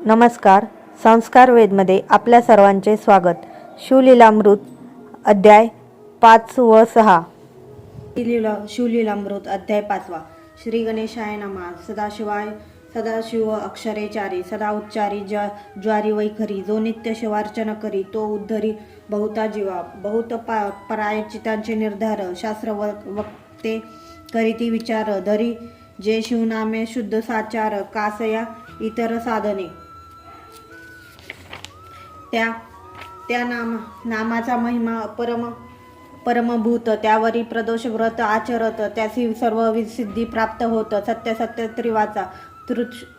नमस्कार. संस्कार वेदमध्ये आपल्या सर्वांचे स्वागत. शिवलीलामृत अध्याय 5 व 6. शिवलीलामृत अध्याय 5. श्री गणेशाय नमः. सदाशिव अक्षरे चारी, सदा उच्चारी ज्वारी वैखरी. जो नित्य शिवार्चन करी, तो उद्धरी बहुता जीवा. बहुत परायचितांचे निर्धार, शास्त्र वक्ते करीती विचार. धरी जे शिवनामे शुद्ध साचार, कासया इतर साधने. त्या नामाचा महिमा परमभूत. त्यावरी प्रदोष व्रत आचरत, त्यासी सर्व सिद्धी प्राप्त होत. सत्य त्रिवाचा,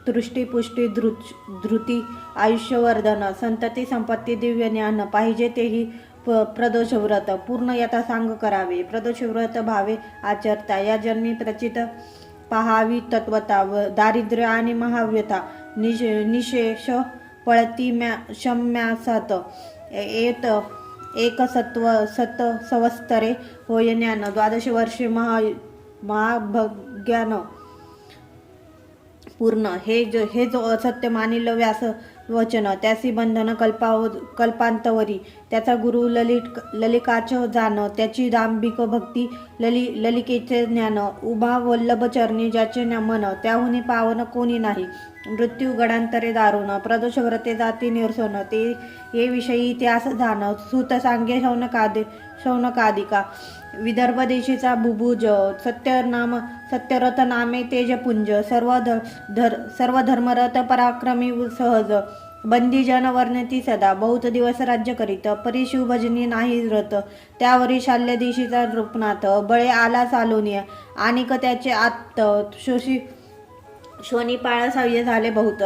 तृष्टी पुष्टी धृती आयुष्यवर्धन. संतती संपत्ती दिव्य ज्ञान. पाहिजे तेही प्रदोष व्रत. पूर्ण यथा सांग करावे. प्रदोष व्रत भावे आचरता. या जन्मी प्रचित पाहावी तत्वता. दारिद्र्य आणि महाव्यथा निशेष पळती शम्यासत. एक सत संवत्सरे होय ज्ञान. 12 वर्षे महाभग्यान पूर्ण. हे जो असत्य मानिल व्यास वचन, त्यासी बंधन कल्पांतवरी. त्याचा गुरु ललिकाच जाण, त्याची दांभिक भक्ती ललिकेचे ज्ञान. उभा वल्लभ चरणी ज्याचे मन, त्याहुनी पावन कोणी नाही. मृत्यू गडांतरे दारुण, प्रदोष व्रते जाती निरसन. ते ये विषयी इतिहास जाण. सूत सांगे शौनकादिका. विदर्भ देशीचा भुभुज. सत्यरथ नामे तेजपुंज. सर्व धर्मरथ पराक्रमी सहज. बंदी जन वर्णती सदा. बहुत दिवस राज्य करीत, परी शिवभजनी नाही रत. त्यावरी शाल्य देशीचा रूपनाथ. बळे आला चालूनिया, आणिक त्याचे आत्त शोनी पाळ सहाय्य झाले बहुत.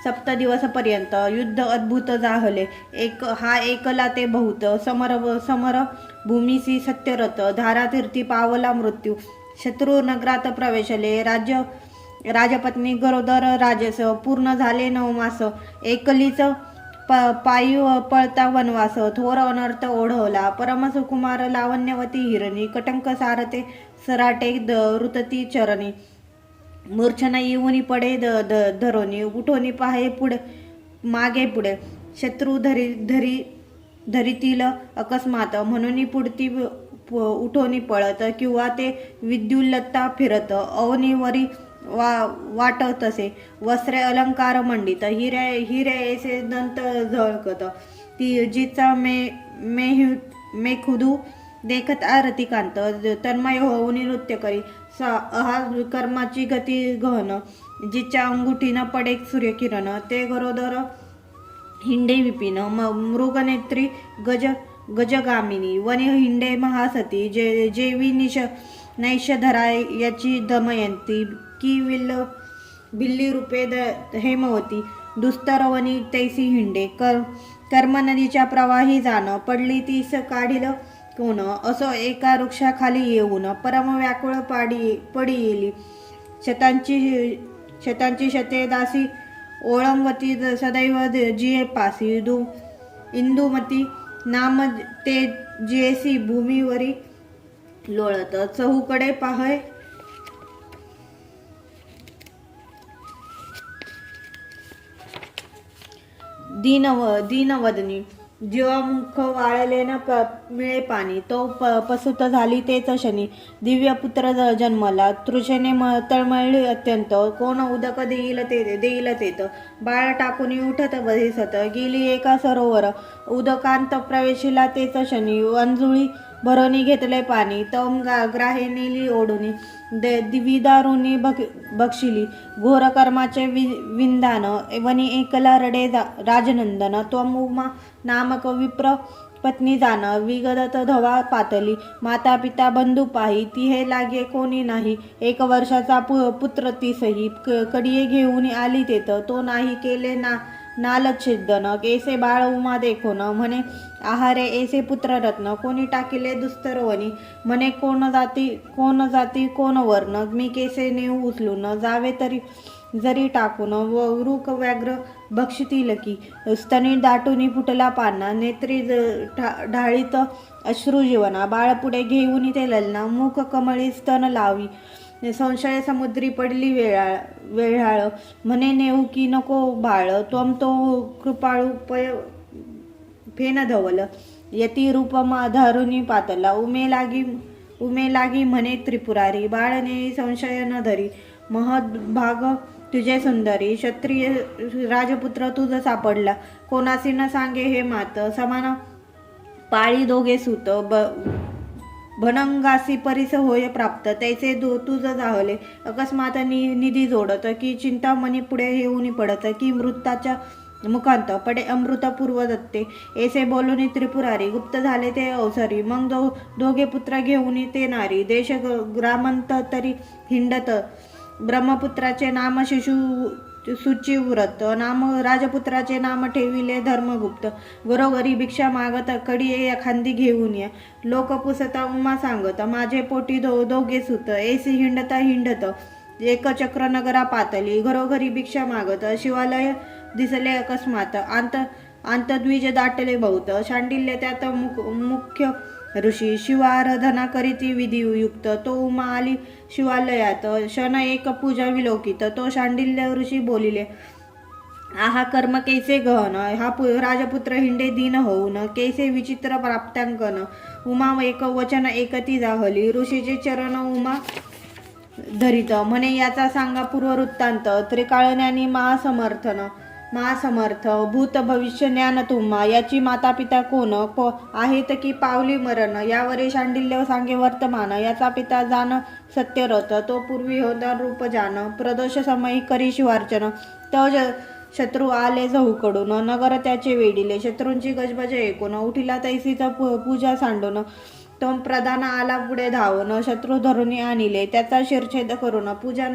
सप्त दिवस पर्यंत युद्ध अद्भुत जाहले. हा एकला ते बहुत. समर भूमीसी सत्यरथ. धारातीर्थी पावला मृत्यू. शत्रू नगरात प्रवेशले. राजपत्नी गरोदर राजस. पूर्ण झाले 9 मास. एकलीच पायी पळता वनवास. थोर अनर्थ ओढवला. परमसुकुमार लावण्यवती हिरणी. कटंक सारते सराटे रुतती चरणी. मूर्छना येऊनी पडे धरोनी. उठोनी पाहे मागे पुढे. शत्रू धरीतील अकस्मात. म्हणून पुढती उठोनी पळत, किंवा ते विद्युल्लता फिरत. अवनीवरी वाट तसे. वस्त्रे अलंकार मंडित. हिरे ऐसे दंत झळकत. ती जिचा मेखुदू देखत आरतिकांत. तन्मय होऊन नृत्य करी. कर्माची गती गहन. जिच्या अंगुठीनं पडे सूर्यकिरण. ते गरोदर हिंडे विपिन. मृगनेत्री गजगामिनी. वनी हिंडे महासती. जेवी नैश धराय याची दमयंती. की बिल्ली रूपे हेमवती. दुस्तरवनी तैसी हिंडे. कर्म नदीच्या प्रवाही जाण. पडली तीस काढील कोण. असो एका वृक्षाखाली येऊन. परम व्याकुळ पडी येली. शतांची शते दासी ओळंगवती. सदैव जिये पासी. इंदुमती नाम ते जियेसी. भूमीवरी लोळत. चहूकडे पाहय दीनवदनी. जीवामुख वाळले न मिळे पाणी. तो पसुत झाली तेच शनी. दिव्य पुत्र जन्मला. तृषेने तळमळली अत्यंत. कोण उदक देईल तेत. बाळ टाकून उठत बधिसत. गेली एका सरोवर. उदकांत प्रवेशिला तेच शनी. अंजुळी भरोनी घेतले पाणी. तम ग्राहे नेली ओढुनी. दिविदारुनी बक्षिली. घोर कर्माचे विंदान. वनी एकला रडे राजनंदन. त्वम उमा नामक विप्र पत्नी जाण. विगदत धवा पातली. माता पिता बंधू पाही. तिहे लागे कोणी नाही. 1 वर्षाचा पुत्र तीसही. कडिये घेऊन आली तेथ. तो नाही केले नालच्छेदन. ऐसे बाळ उमा देखोन. म्हणे आहारे ऐसे पुत्र रत्न. कोणी टाकिले दुस्तरवनी. म्हणे कोण जाती कोण वर्ण. मी केसे नेऊ उचलून. जावे जरी टाकून. वृक व्याघ्र भक्षितील की. स्तनी दाटूनी फुटला पाना. नेत्री ढाळीत अश्रू जीवना. बाळ पुढे घेऊन ते ललना. मुख कमळी स्तन लावी. संशय समुद्री पडली वेळाळ म्हणे नेऊ की नको बाळ त्वम तो कृपाळू फेन धवल यती रूप धारुनी पातला उमे लागी म्हणे त्रिपुरारी बाळने संशय न धरी महद भाग तुझे सुंदरी क्षत्रिय राजपुत्र तुझ सापडला कोणासी न सांगे हे मात समान पाळी दोघे सूत भनंगासी परिस होय प्राप्त तैसे तुझ जाहले अकस्मात निधी जोडत की चिंतामणी पुढे येऊन पडत की मृताच्या मुखांत पडे अमृत पूर्व दत्ते ऐसे बोलून त्रिपुरारी गुप्त झाले ते अवसरी मग दोघे पुत्र घेऊन ते नारी देश ग्रामांत तरी हिंडत ब्रह्मपुत्राचे नाम सुचिव्रत नाम राजपुत्राचे नाम ठेविले धर्मगुप्त घरोघरी भिक्षा मागत कडी एखांदी घेऊन या लोक पुसता उमा सांगत माझे पोटी दोघे सुत ऐसी हिंडत एक चक्र नगरा पातली घरोघरी भिक्षा मागत शिवालय दिसले अकस्मात अंत द्विज दाटले बहुत शांडिल्य त्यात मुख्य ऋषी शिवाराधना करीती विधियुक्त तो उमा आली शिवालयात क्षण एक पूजा विलोकित तो शांडिल्य ऋषी बोलिले आहा कर्म कैसे गहन हा राजपुत्र हिंडे दीन होऊन कैसे विचित्र प्राप्तांकन उमा एक वचन एकती जाहली ऋषीचे चरण उमा धरित म्हणे याचा सांगा पूर्ववृत्तांत त्रिकाळज्ञानी महासमर्थ भूत भविष्य ज्ञान तुम्हा याची माता पिता कोण आहेत की पावली मरण यावरी शांडिल्य सांगे वर्तमान याचा पिता जाण सत्यरथ तो पूर्वी होता रूप जान प्रदोष समयी करी शिवार्चन तो शत्रू आले जहूकडून नगर त्याचे वेडिले शत्रूंची गजबज ऐकून उठिला तैसीचा पूजा सांडून तो प्रधान आला पुढे धावून शत्रू धरून आणले त्याचा शिरछेद करून पूजा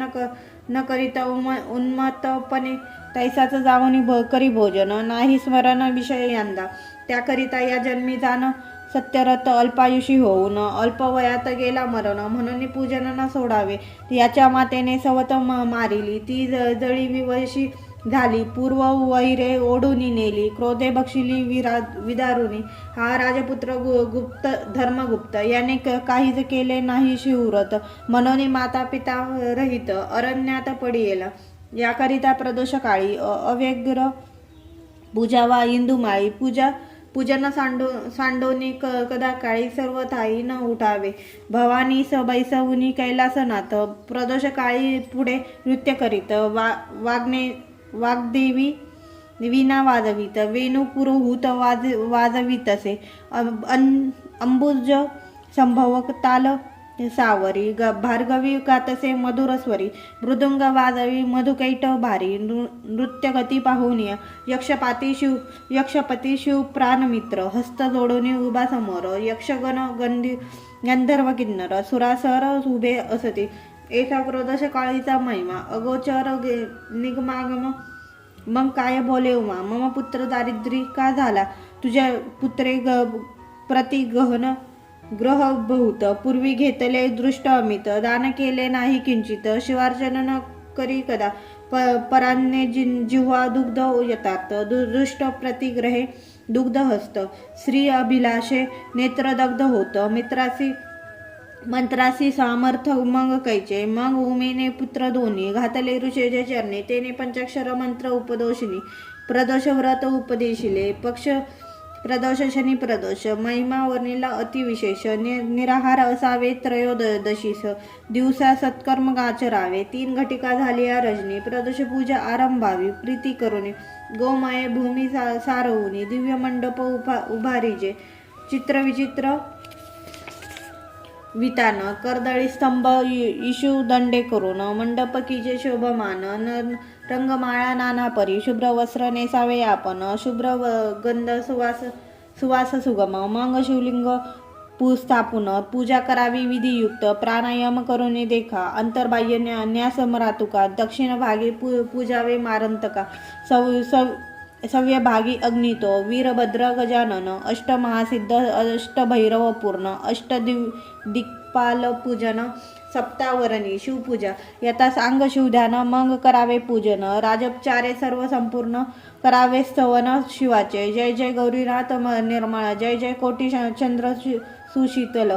न करीता उन्मत्तपणे तैसाच जाऊन करी भोजन नाही स्मरण विषय यंदा त्याकरिता या जन्मी जाण सत्यरथ अल्पायुषी होऊन अल्पवयात गेला मरण म्हणून पूजन न सोडावे याच्या मातेने सवत मारिली ती जळी विवशी झाली पूर्व वैरे ओढून नेली क्रोधे बक्षिली विदारुनी हा राजपुत्र गुप्त धर्मगुप्त याने काहीच केले नाही शिवव्रत म्हणून माता पिता रहित अरण्यात पडियेला याकरिता प्रदोष काळी अव्यग्र पूजावा इंदुमाळी पूजन सांडोनी कदा काळी सर्व थाई न उठावे भवानी बैसवुनी कैलासनाथ प्रदोष काळी पुढे नृत्य करीत वाग्देवी वीणा वाजवित वेणू पुरोहूत वाजवितसे अंबुज संभवक ताल सावरी भार्गवी गातसे मधुरस्वरी मृदुंग वाजवी मधुकैट भारी नृत्य गती पाहून यक्षपती शिव प्राणमित्र हस्त जोडून उभा समोर यक्षगण गंधर्व किन्नर सुरासर उभे असती एका प्रदोष काळीचा महिमा अगोचर निगमागम मग काय बोले उमा मम पुत्र दारिद्री का झाला तुझ्या पुत्रे प्रति गहन ग्रह बहुत पूर्वी घेतले दृष्ट अमित दान केले नाही किंचित शिवार्चन न करी कदा परान्ने जिव्हा दुग्ध येतात दृष्ट प्रतिग्रहे दुग्ध हस्त श्री अभिलाषे नेत्रदग्ध होत मंत्रासी सामर्थ्य मग कैचे मग उमेने पुत्र दोन्ही घातले ऋषेचे चरणे तेने पंचाक्षर मंत्र उपदोषिनी प्रदोष व्रत उपदेशिले पक्ष प्रदोष शनी प्रदोष महिमा वर्णिला अतिविशेष निराहार असावे त्रयोदशीस दिवसा सत्कर्म आचरावे 3 घटिका झाली या रजनी प्रदोष पूजा आरंभावी प्रीती करुणी गोमाये भूमी सारवुनी दिव्य मंडप उभारीजे चित्रविचित्र वितान कर्दळी स्तंभ इशू दंडे करून मंडप कीजे शोभमान रंगमाळा नाना परी शुभ्र वस्त्र नेसावे आपण शुभ्र गंध सुवास सुगम मग शिवलिंग स्थापून पूजा करावी विधियुक्त प्राणायाम करून देखा अंतर्बाह्य न्यास मरातुका दक्षिण भागी पूजावे मारंतका सव्यभागी अग्नितो वीरभद्र गजानन अष्टमहासिद्ध अष्टभैरव पूर्ण दिक्पाल पूजन सप्तावरणी शिवपूजा यथा सांग शिवध्यान मग करावे पूजन राजोपचारे सर्व संपूर्ण करावे स्तवन शिवाचे जय जय गौरीनाथ निर्मळ जय जय कोटी चंद्र सुशीतल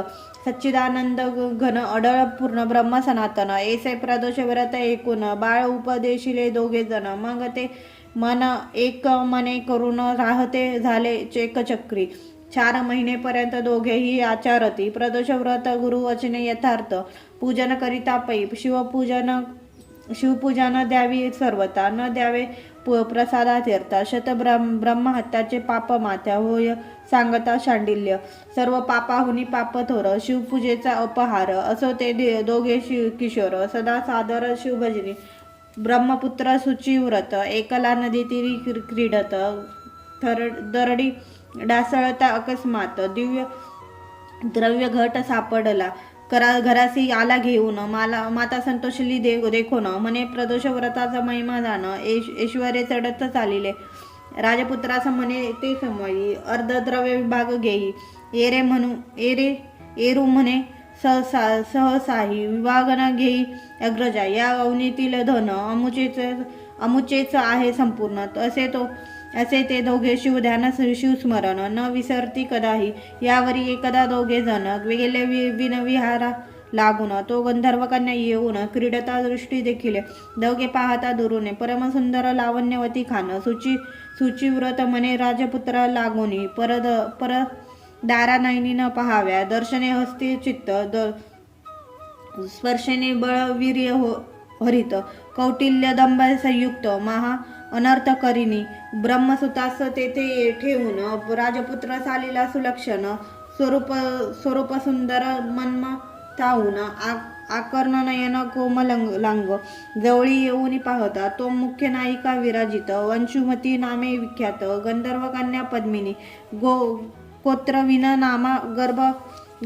सच्चिदानंद घन अडळ पूर्ण ब्रह्म सनातन ऐसे प्रदोष व्रत ऐकून बाळ उपदेशिले दोघे जण मग ते मन एक मने करून राहते झाले एकचक्री 4 महिनेपर्यंत दोघेही आचारती प्रदोष व्रत गुरुवचने यथार्थ पूजन करिता पै शिवपूजन द्यावी सर्वता न द्यावे प्रसादातीर्थ ब्रह्महत्याचे पाप माथ्या होय सांगता शांडिल्य सर्व पापाहुनी पाप थोर शिवपूजेचा अपहार असो ते दोघे किशोर सदा सादर शिवभजनी ब्रह्मपुत्र शुचिव्रत एकला नदी तीरी क्रीडत दरडी डासळता अकस्मात दिव्य द्रव्य घट सापडला घरासी आला घेऊन माता संतोषली देखोन म्हणे प्रदोष व्रताचा महिमा जाण ऐश्वर्य चढत चालिले राजपुत्रास म्हणे ते समयी अर्धद्रव्य विभाग घेई एरू म्हणे सहसाही विभाग न घेई अग्रजा या अवनीतील धन अमुचेच आहे संपूर्ण असे ते दोघे शिवध्यान शिवस्मरण न विसरती कदाही यावरी एकदा दोघे जण गेले विनविहारा लागून तो गंधर्व कन्या येऊन क्रीडता दृष्टी देखील दोघे पाहता दुरूने परमसुंदर लावण्यवती खान सुचिव्रत म्हणे राजपुत्र लागोनी पर दारा नयनी न पाहाव्या दर्शने हस्ती चित्त स्पर्शेने बळवीर्य हरित कौटिल्य दंभ संयुक्त महा अनर्थ करिनी ब्रह्मसुतास तेथे ठेवून राजपुत्र सालीला सुलक्षण स्वरूप सुंदर मन्मथाहून आकर्ण नयन कोमलांग जवळी येऊन पाहता तो मुख्य नायिका विराजित वंशुमती नामे विख्यात गंधर्व कन्या पद्मिनी गोत्र विन नामा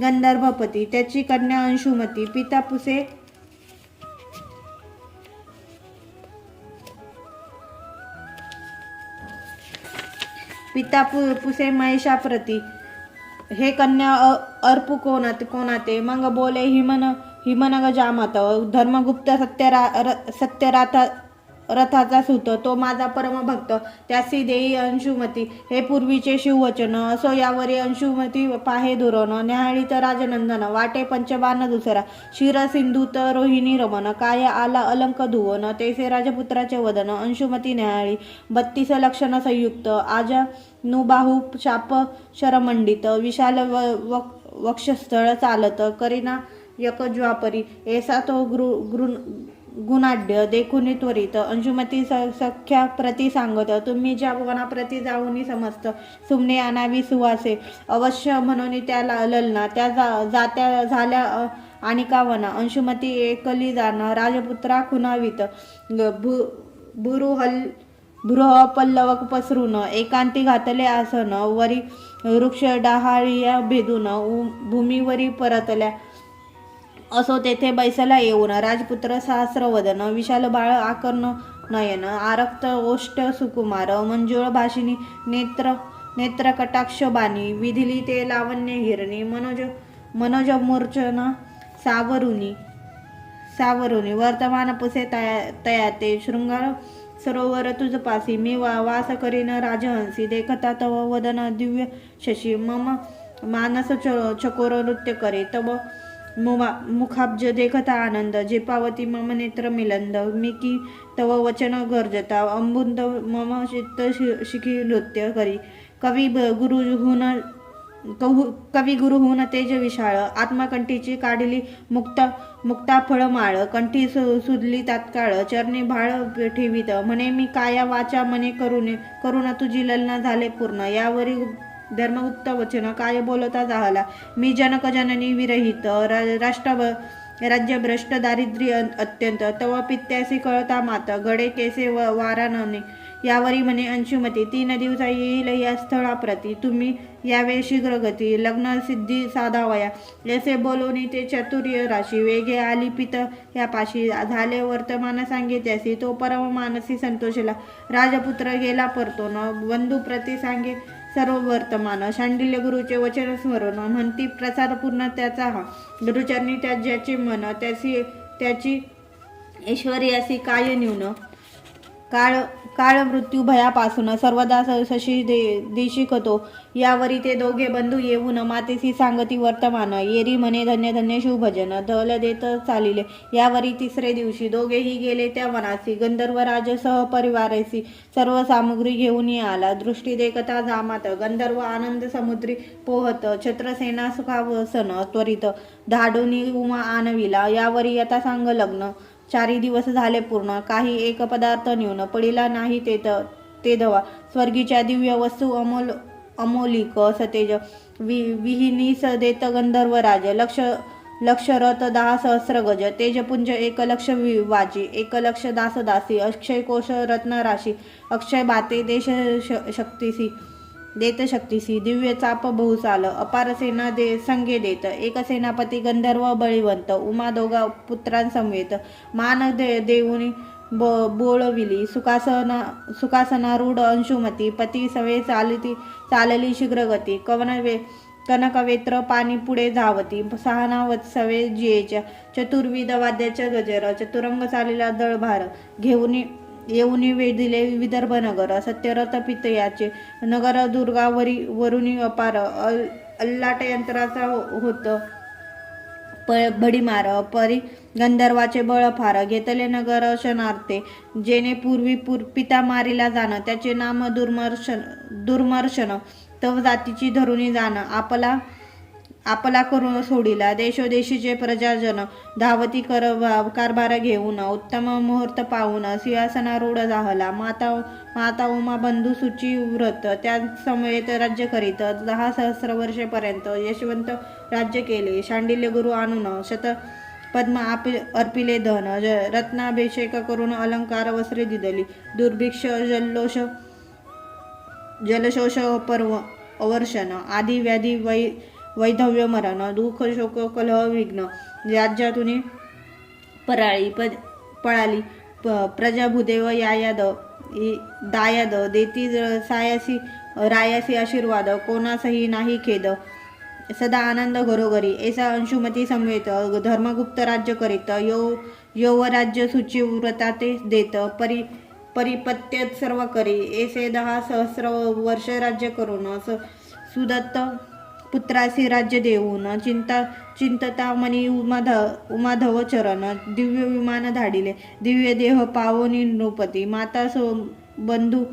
गंधर्वपती त्याची कन्या अंशुमती पिता पुसे महेशाप्रती हे कन्या अर्पु कोणाते मग बोले हिमनग जामत धर्मगुप्त रथाचा सुत तो माझा परमभक्त त्यासी देई अंशुमती हे पूर्वीचे शिववचन असो यावरी अंशुमती पाहे दुरण न्याहाळीत राजनंदन वाटे पंचबाण दुसरा शिर सिंधूत रोहिणी रमन काय आला अलंक धुवन तेसे राजपुत्राचे वदन अंशुमती न्याहाळी 32 लक्षण संयुक्त आजा नुबाहू शाप शरमंडित विशाल वक्षस्थळ चालत करीना यकज्वापरी ऐसा तो गुणाढ्य देखुनी त्वरित अंशुमती सख्या प्रती सांगत तुम्ही ज्या वनाप्रती जाऊनी समस्त सुमने आणावी सुवासे अवश्य म्हणून त्या ललना त्या जात्या झाल्या आणि का वना अंशुमती एकली जाण राजपुत्रा खुनावित भृह पल्लवक पसरून एकांती घातले आसन वरी वृक्ष डहाळिया भेदून भूमीवरी परतल्या असो तेथे बैसला येऊन राजपुत्र सहस्रवदन विशाल बाळ आकर्ण नयन आरक्त ओष्ट सुकुमार मंजुळ भाषिणी नेत्र कटाक्ष बाणी विधिली ते लावण्य हिरणी मनोज मूर्छना सावरुनी वर्तमान पुसे तयाते शृंगार सरोवर तुझपासी मी वास करीन राजहंसी देखता तव वदन दिव्य शशी मम मानस चकोर नृत्य करे तव मुखाब्ज देखता आनंद जेपावती मम नेत्र मिलंद मी की तव वचन गर्जता अंबुंद मम चित्त शिखी नृत्य करी कवी गुरुहून तेज विशाळ आत्मकंठीची काढली मुक्ता फळमाळ कंठी सुदली तात्काळ चरणी भाळ ठेवीत म्हणे मी काया वाचा मने करुणा तुझी ललना झाले पूर्ण यावरी धर्मगुप्त वचन काय बोलता जाहला मी जनक जननी विरहित राज्यभ्रष्ट दारिद्र्य अत्यंत तव पित्यासी कळता माता गडे केसे वारानने यावरी म्हणे अंशुमती 3 दिवसा येईल या स्थळाप्रती तुम्ही यावे शीघ्रगती लग्न सिद्धी साधावया याचे बोलवणी ते चतुर्य राशी वेगे आली पित या पाशी झाले वर्तमान सांगे त्यासी तो परम मानसी संतोषला राजपुत्र गेला परतोन बंधू प्रती सांगे सर्व वर्तमान शांडिल्य गुरुचे वचन स्मरण म्हणती प्रसाद पूर्ण त्याचा हा गुरुचरणी ज्याचे मन त्याची ऐश्वर्यासी काय न्यून काळ काळ मृत्यू भयापासून सर्वदा शशी देशिकतो. यावरी ते दोघे बंधू येऊन मातेसी सांगती वर्तमान. येरी म्हणे धन्य धन्य शिवभजन धल देत चालिले. यावरी तिसरे दिवशी दोघेही गेले त्या वनासी. गंधर्वराज सहपरिवारेसी सर्व सामुग्री घेऊन आला. दृष्टी देखता जामात गंधर्व आनंद समुद्री पोहत. छत्रसेना सुखावसन त्वरित धाडूनी उमा आणविला. यावरी यथा सांग लग्न 4 दिवस झाले पूर्ण. काही एक पदार्थ न्यून पडिला नाही ते धवा. स्वर्गीच्या दिव्य वस्तू अमोलिक सतेज विहिनीस देत गंधर्वराज. लक्ष रथ 10,000 गज. तेजपुंज 1,00,000 वाजी. 1,00,000 दासदासी. अक्षय कोश रत्नराशी. अक्षय बाते देत शक्तीसी. दिव्य चाप बहुसाल. अपार सेना संगे देत. एक सेनापती गंधर्व बळीवंत. उमा 2 पुत्रांसमवेत. मान देऊनी बोळविली. सुखासनारूढ अंशुमती. पती सवे चालली शीघ्रगती. कनकवेत्र पाणी पुढे धावती. 6 वत्सवे जियेच्या. चतुर्विध वाद्याच्या गजर. चतुरंग चालीला दळभार. येऊनी वेढिले विदर्भ नगर. सत्यरथ पितयाचे नगर. वरुणी अपार. अल्लाट यंत्राचा होत भडीमार. परी गंधर्वाचे बळ फार. घेतले नगर शनार्थे. जेने पूर्वी पिता मारिला जाण. त्याचे नाम दुर्मर्शन. तव जातीची धरुणी जाण. आपला करून सोडिला. देशोदेशीचे प्रजाजन. धावती कारभार घेऊन. उत्तम मुहूर्त पाहून सिंहासनारूढ जाहला. माता उमा बंधू सुची व्रत. त्या समवेत राज्य करीत 10,000 वर्षेपर्यंत यशवंत राज्य केले. शांडिल्य गुरु आणून पद्म अर्पिले धन. रत्नाभिषेक करून अलंकार वस्त्रे दिदली. दुर्भिक्ष जलशोष अवर्षण. आदी व्याधी वैधव्य मरण. दुःख शोक कलह विघ्न. राज्यातून पळाली. प्रजा भूदेव दायाद देती सायासी रायासी आशीर्वाद. कोणासही नाही खेद. सदा आनंद घरोघरी. ऐसा अंशुमती समवेत. धर्मगुप्त राज्य करीत. यौवराज्य सुचिव्रता ते देत. परिपत्य सर्व करी. ऐसे 10,000 वर्ष राज्य करून. सुदत्त पुत्रासी राज्य देऊन. चिंतता मनी उमाधव चरण. दिव्य विमान धाडिले. दिव्य देह पावनी नृपती. माता बंधू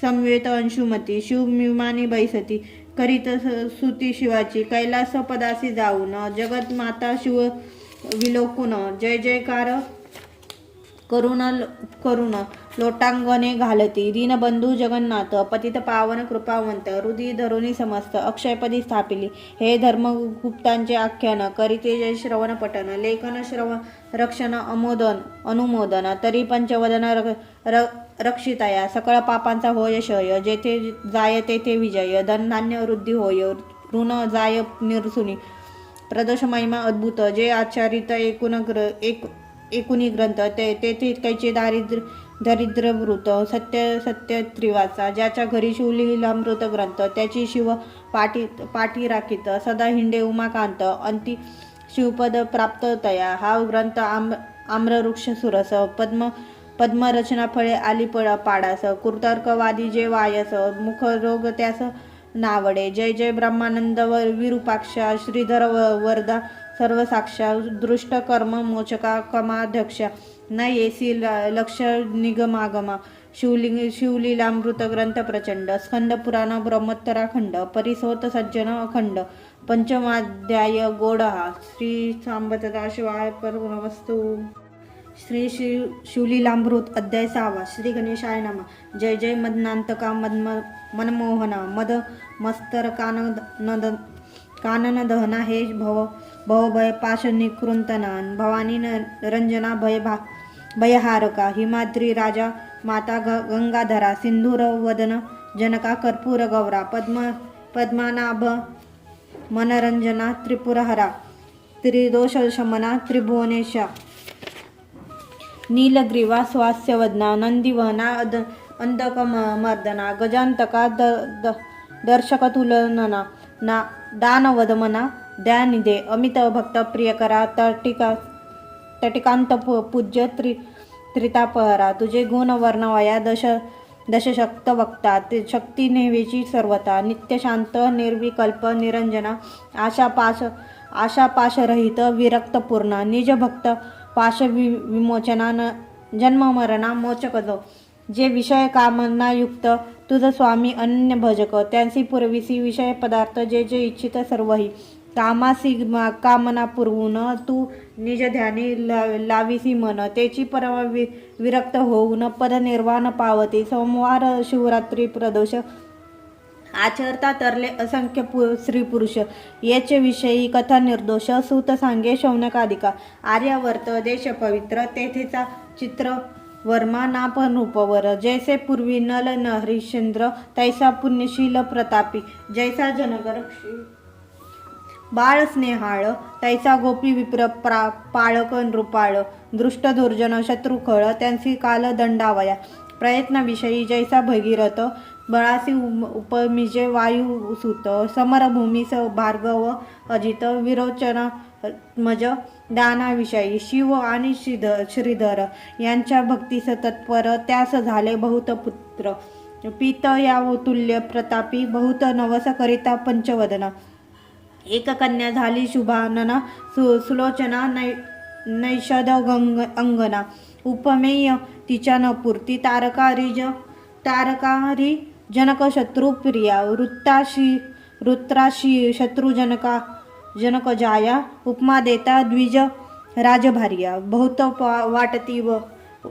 समवेत अंशुमती. शिवविमानी बैसती करीत सुती शिवाची. कैलास पदासी जाऊन. जगत माता शिव विलोकुन. जय जयकार करुण लोटांगणे घालती. दीनबंधू जगन्नाथ. पतित पावन कृपावंत. हृदय धरुणी समस्त. अक्षयपदी स्थापिली. हे धर्मगुप्तांचे आख्यान. करीते जय श्रवण पठन. लेखन श्रवण रक्षण अनुमोदन. तरी पंचवदन रक्षिताया. सकळ पापांचा होय क्षय. जेथे जाय तेथे विजय. धनधान्य वृद्धी होय. ऋण जाय निरसुनी. प्रदोष महिमा अद्भुत. जे आचारित एकुणी ग्रंथ. तेथे कैचे दारिद्र्य वृत. सत्य त्रिवाचा. ज्याच्या घरी शिवलीलामृत ग्रंथ. त्याची शिव पाठी राखीत. सदा हिंडे उमाकांत. अंती शिवपद प्राप्त तया. हा ग्रंथ आम्रवृक्ष सुरस. पद्मरचना फळे आली पाडास. कुतर्कवादी जे वायस. मुखरोग त्यास नावडे. जय जय ब्रह्मानंद विरूपाक्षा. श्रीधर वरदा सर्वसाक्षा. दृष्ट कर्म मोचका कमाध्यक्षा. न येसी लक्ष निगमागमा. शिवलीलामृत ग्रंथ प्रचंड. स्कंद पुराण ब्रह्मोत्तराखंड. परिसोत सज्जन अखंड. पंचमाध्याय गोडहा. श्री सांब सदाशिवाय परमस्तु. श्री शिवलीलामृत अध्याय 6. श्री गणेशाय नमः. जय जय मदनांतका मनमोहना. मद मस्तर कानन दहना. हे भवभय पाश निकृंतना. भवानी रंजना भयहारका. हिमाद्री राजा माता गंगाधरा. सिंधूर वदन जनका कर्पूर गौरा. पद्मनाभ मनरंजना. त्रिपुरहरा. त्रिदोष शमना. त्रिभुवनेशा. नीलग्रीवा स्वास्यवदना. नंदीवहना. अंधकमर्दना. गजांतका. दर्शकतुलनना. दानवदमना. दयानिधे. अमित भक्त प्रियकरा. तटिकांत पूज्य. त्रितापहरा तुझे गुण वर्णवया दशशक्त वक्ता ते शक्ती नेवेची सर्वता नित्य शांत निर्विकल्प निरंजना आशापाशरहित विरक्तपूर्ण निज भक्त पाश विमोचना जन्म मरणा मोचकजो जे विषय कामनायुक्त तुझ स्वामी अनन्य भजक त्यांसी पुरविसी विषय पदार्थ जे जे इच्छित सर्वही कामासी कामना पुरवून तू निज ध्यानी लाविसी मन तेची परम विरक्त होऊन पदनिर्वाण पावती सोमवार शिवरात्री प्रदोष आचरता तरले असंख्य स्त्री पुरुष याचे विषयी कथा निर्दोष सूत सांगे शौनकादिका आर्यावर्त देश पवित्र तेथेचा चित्र वर्मा नापरूपवर जैसे पूर्वी नल हरिश्चंद्र तैसा पुण्यशील प्रतापी जैसा जनकर बाळ स्नेहाळ तैसा गोपी विप्र पाळक नृपाळ दृष्ट दुर्जन शत्रुखळ त्यांची काल दंडावया प्रयत्नाविषयी जैसा भगीरथ बळासी उपमिजे वायुसूत समरभूमीस भार्गव अजित विरोचन मज दानाविषयी शिव आणि श्रीधर यांच्या भक्तीस तत्पर त्यास झाले बहुत पुत्र पित या तुल्य प्रतापी बहुत नवस करिता पंचवदना एक कन्या झाली शुभानना सुलोचना नैषद अंगना उपमेय तिच्या न पूर्ती तारकारी जनक शत्रुप्रिया वृत्राशी जनक जाया उपमा देता द्विज राजभार्या बहुत वाटती व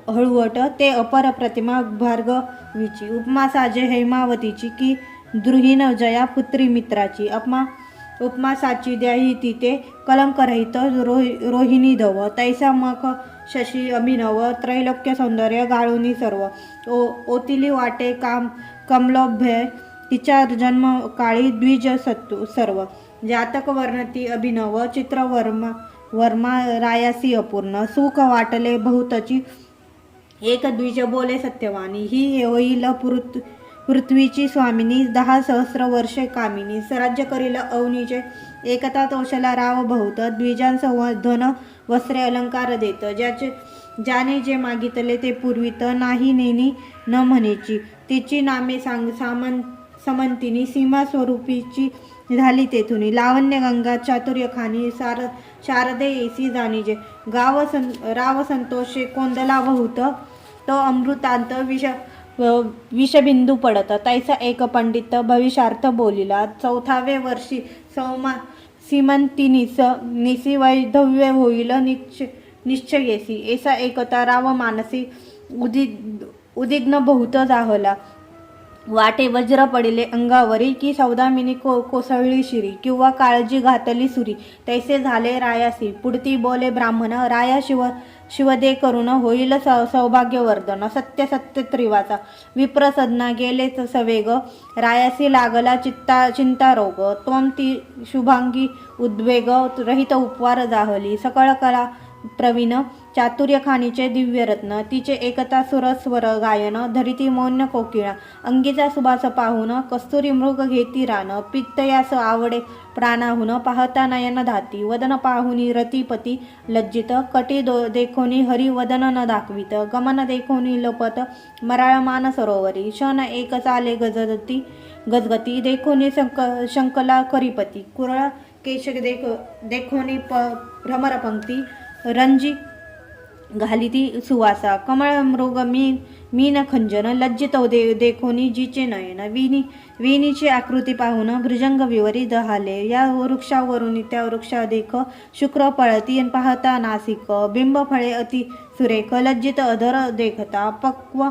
हळुवट ते अपर प्रतिमा भार्गवीची उपमा साजे हैमावतीची की द्रुहीन जया पुत्री मित्राची उपमा साची द्याही तिथे कलंकरहित रोहिणी धव तैसा मख शशी अभिनव त्रैलोक्य सौंदर्य गाळुनी सर्व ओतिली वाटे कमलोभय तिच्या जन्मकाळी द्विज सर्व जातक वर्णती अभिनव चित्र वर्मा रायासी अपूर्ण सुख वाटले बहुतची एक द्विज बोले सत्यवानी ही होईल पृथ्वीची स्वामिनी 10 सहस्र वर्षे कामिनी स्वराज्य करील अवनीचे एकता तोषला राव बहुत द्विजांसंवर्धन वस्त्रे अलंकार देत ज्याने जे मागितले ते पूर्वीत नाही नेनी न म्हणेची तिची नामे समंतिनी सीमा स्वरूपीची झाली तेथुनी लावण्य गंगा चातुर्य खानी शारदे येसी जाणीजे राव संतोषे कोंदला बहुत तो अमृतांत विषबिंदू पडत तैसा एक पंडित भविष्यार्थ बोलिला 4व्या वर्षी सीमंतिनीस निसी वैधव्य होईल निश्चयेसी ऐसा एकता राव मानसी उदिग्न बहुत जाहला वाटे वज्र पडिले अंगावरी की सौदामिनी कोसळली शिरी किंवा काळजी घातली सुरी तैसे झाले रायासी पुढती बोले ब्राह्मण राया शिवदे करून होईल सौभाग्यवर्धन सत्य त्रिवाचा विप्रसदना गेले सवेग रायासी लागला चिंता रोग त्वम ती शुभांगी उद्वेग रहित उपवार जाहली सकळ कला प्रवीण चातुर्य खानीचे दिव्यरत्न तिचे एकता सुरस्वर गायन धरिती मौन्य कोकिळा अंगीचा सुबास पाहून कस्तुरी मृग घेती रान पित्तयास आवडे प्राणाहून पाहता नयन धाती वदन पाहुनी रतिपती लज्जित कटी देखोनी हरी वदन न दाखवित गमन देखोनी लपत मराळमान सरोवरी शन एक चाले गजगती देखोनी शंकला करीपती कुरळ केश देखोनी भ्रमरपंक्ती रंजी घालिती सुवासा कमळ मृग मीन खंजन लज्जित देखोनी जिचे नयन विनीची आकृती पाहून भृजंग विवरी दहाले या वृक्षावरून त्या वृक्षा देख शुक्र पळती पाहता नासिक बिंब फळे अति सुरेख लज्जित अधर देखता पक्व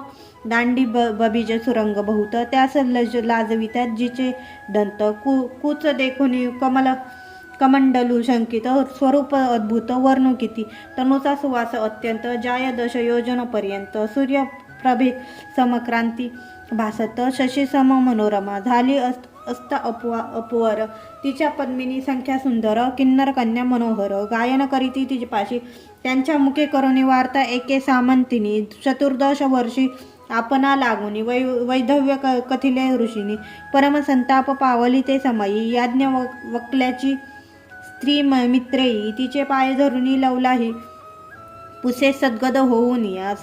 दांडी बबीज सुरंग बहुत त्यास लाजवित्यात जिचे दंत कुच देखोनी कमंडलू शंकित स्वरूप अद्भुत वर्णू किती तनुचा सुवास अत्यंत जाय 10 योजनपर्यंत सूर्यप्रभे समक्रांती भासत शशी सम मनोरमा झाली अस्त अपवर तिच्या पद्मिनी संख्या सुंदर किन्नर कन्या मनोहर गायन करीती तिची पाशी त्यांच्या मुखे करुणी वार्ता एके सामंतिनी 14 वर्षी आपणा लागुनी वैधव्य कथिले ऋषीनी परमसंताप पावली ते समयी याज्ञवल्क्याची स्त्री मित्रेयी तिचे पाय धरुनी लवलाही पुसे सद्गद होऊन या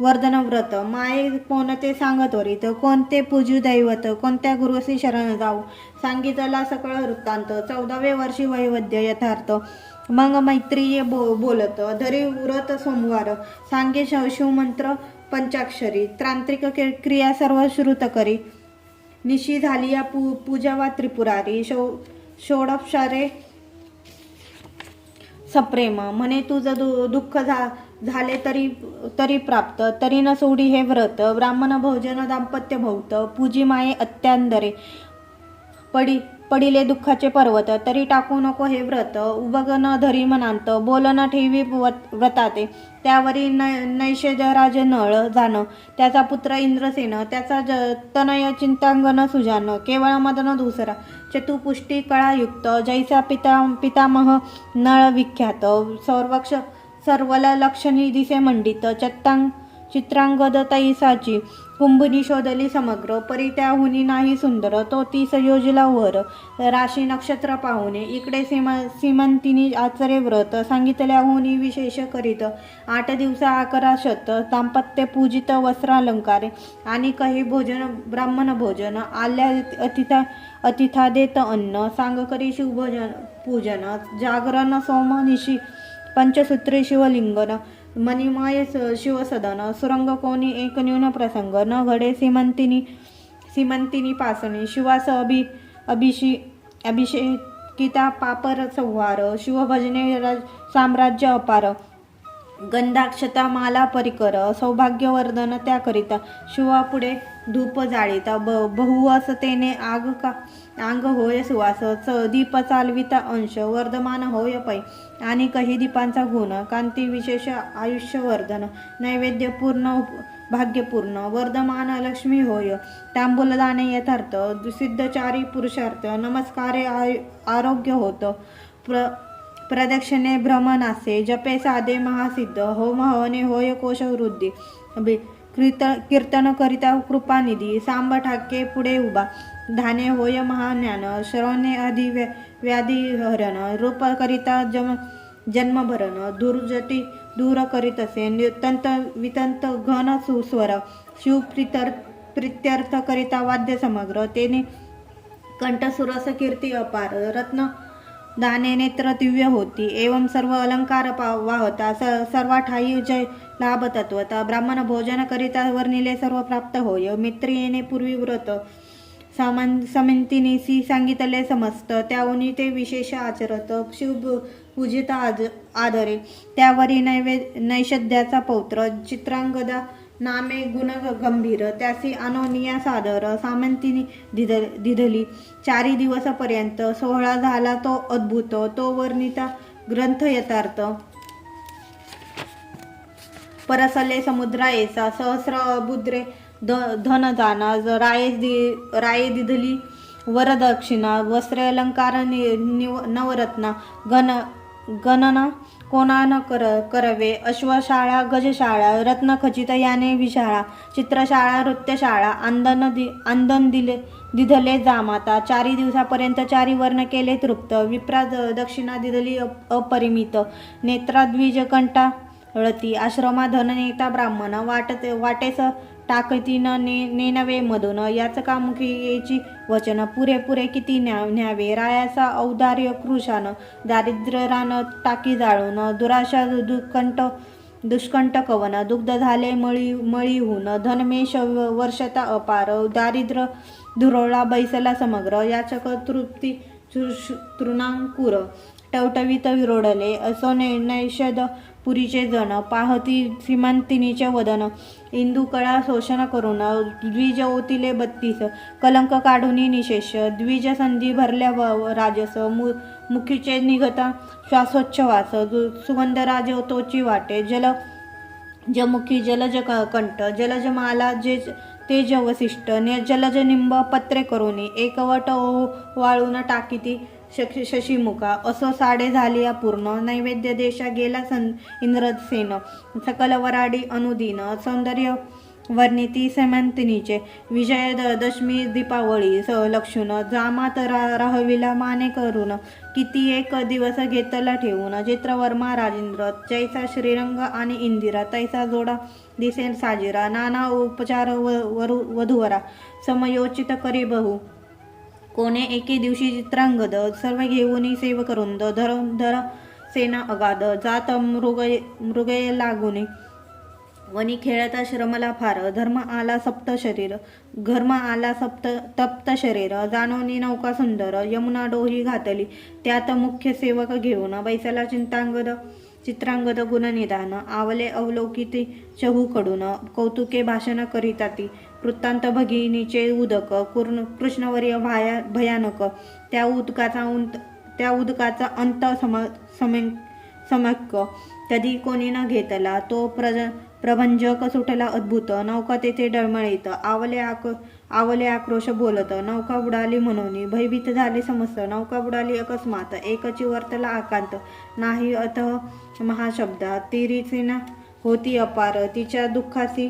वर्धन व्रत माये कोणते सांगत वरित कोणते पूजू दैवत कोणत्या गुरुसी शरण जाऊ सांगितला सकळ वृत्तांत 14वे वर्षी वैवद्य यथार्थ मग मैत्रिये बोलत धरी व्रत सोमवार सांगे शिवमंत्र पंचाक्षरी तांत्रिक क्रिया सर्व श्रुत करी निशी झाली या पूजा वा त्रिपुरारी षोडपचारे सप्रेम म्हणे तुझं दुःख झाले तरी प्राप्त तरी न सोडी हे व्रत ब्राह्मण भोजन दाम्पत्य भौत पूजी माये अत्यांदरे पडिले दुःखाचे पर्वत तरी टाकू नको हे व्रत उबग न धरी मनांत बोल न ठेवी व्रताते त्यावरी नैषधराज नळ जाण त्याचा पुत्र इंद्रसेन त्याचा तनय चिंतांगन सुजान केवळ मदन दुसरा चतुपुष्टी कळायुक्त जैसा पितामह नळ विख्यात सर्वल लक्षणी दिसे मंडित चित्रांगद तैसाची कुंभनी शोधली समग्र परी त्याहुनी नाही सुंदर तो ती योजला वर राशी नक्षत्र पाहुणे इकडे सीमंतिनी आचरे व्रत सांगितल्याहुनी विशेष करीत 8 दिवसा 11 शत दाम्पत्य पूजित वस्त्रालंकारे आणि काही भोजन ब्राह्मण भोजन आल्या अतिथा देत अन्न सांग करी शिवभोजन पूजन जागरण सोम निशी पंचसूत्री शिवलिंगन मणिमय शिवसदन सुरंग कोणी एक न्यून प्रसंग न घडे सीमंतिनी पासणी शिवास अभिषेकिता पापर संहार शिवभजने साम्राज्य अपार गंधाक्षता माला परिकर सौभाग्यवर्धन त्याकरिता शिवापुढे धूप जाळीता बहुवसतेने आंग होय सुवास दीप चालविता अंश वर्धमान होय पै आणि काही दीपांचा गुण कांती विशेष आयुष्यवर्धन नैवेद्यपूर्ण भाग्यपूर्ण वर्धमान लक्ष्मी होय तांबूलदाने यथार्थ सिद्धचारी पुरुषार्थ नमस्कारे आरोग्य होत प्रदक्षिणे भ्रमनासे जपे साधे महासिद्ध होम हवने होय कोश वृद्धी कीर्तन करिता कृपानिधी सांब ठाके पुढे उभा धाने होय महाज्ञान श्रवणे आधी व्याधी रूप करिता जन्मभरण दुर्जटी दूर करीत असे नितंत वितंत घन सुस्वर शिव प्रित्यर्थ करिता वाद्य समग्र तेने कंठ सुरस कीर्ती अपार रत्न दाने नेत्र दिव्य होती एवं सर्व अलंकार वाहता सर्व ठाई जय लाभ तत्वता ब्राह्मण भोजन करिता वर्णिले सर्व प्राप्त होय मित्रियेने पूर्वी व्रत समंतिनीसी सांगितले समस्त त्याहुनी ते विशेष आचरत शिव पूजिता आदरे त्यावरी नैवेद्याचा पौत्र चित्रांगदा नामे गुण गंभीर त्यासी अनोनिया सादर सामंतिनी दिधली 4 दिवसापर्यंत सोहळा झाला तो अद्भुत तो वर्णिता ग्रंथ यथार्थ परसले समुद्रा ऐसा सहस्र अबुद्रे धन जाना राये दिधली वरदक्षिणा वस्त्रे अलंकार नवरत्ना गणना कोणान करवे अश्वशाळा गजशाळा रत्नखचित याने विशाळा चित्रशाळा नृत्यशाळा आंदन दिधले जामाता 4 दिवसापर्यंत 4 वर्ण केले तृप्त विप्रा दक्षिणा दिधली अपरिमित नेत्राद्विज कंटाळती आश्रमा धननेता ब्राह्मण वाटेस टाकती नेनवे मधून याचकामुखीची वचन पुरे किती न्यावे रायाचा औदार्य कृशान दारिद्र्य रान टाकी जाळून दुराशा दुष्कंठ कवन दुग्ध झाले मळी होऊन धनमेश वर्षता अपार दारिद्र्य धुरोळा बैसला समग्र याचक तृप्ती तृणांकुर टवटवीत विरोडले असो नैषध पुरीचे जन पाहती सीमांतिनीचे वदन इंदुकळा शोषण करून द्विज ओतिले 32 कलंक काढुनी निशेष द्विज संधी भरल्या राजस मुखीचे निघता श्वासोच्छवास सुगंधराज तोची वाटे जमुखी जलज कंठ जलज माला तेज वसिष्ठ जलज निंब पत्रे करुणी एकवट वाळून टाकीती शशीमुखा असो साडे झाली पूर्ण नैवेद्य देशा गेला इंद्रसेन सकल वराडी अनुदीन सौंदर्य वर्णिती सेमंतिनीचे विजयदशमी दीपावळी लक्षून जामात राहविला माने करून किती एक दिवस घेतला ठेवून चित्रवर्मा राजेंद्र जैसा श्रीरंग आणि इंदिरा तैसा जोडा दिसेल साजिरा नाना उपचार वधूवरा समयोचित करी बहु कोणे एके दिवशी चित्रांगद सर्व घेऊन सेवकरुंद धर सेना अगाध जात मृगये लागुने वनी खेळता श्रमला फार धर्म आला सप्त तप्त शरीर जाणवणी नौका सुंदर यमुना डोही घातली त्यात मुख्य सेवक घेऊन बैसला चित्रांगद गुणनिधान आवले अवलोकिती चहूकडून कौतुके भाषण करीताती वृत्तांत भगिनीचे उदक कृष्णवर्य भयानक त्या उदकाचा अंत समक कधी कोणी न घेतला तो प्रभंजक सुटला अद्भुत नौका तेथे डळमळीत आवले आक्रोश बोलत नौका बुडाली म्हणून भयभीत झाले समस्त नौका बुडाली अकस्मात एकची वर्तला आकांत नाही अतः महाशब्दा तिरीची ना होती अपार तिच्या दुःखासी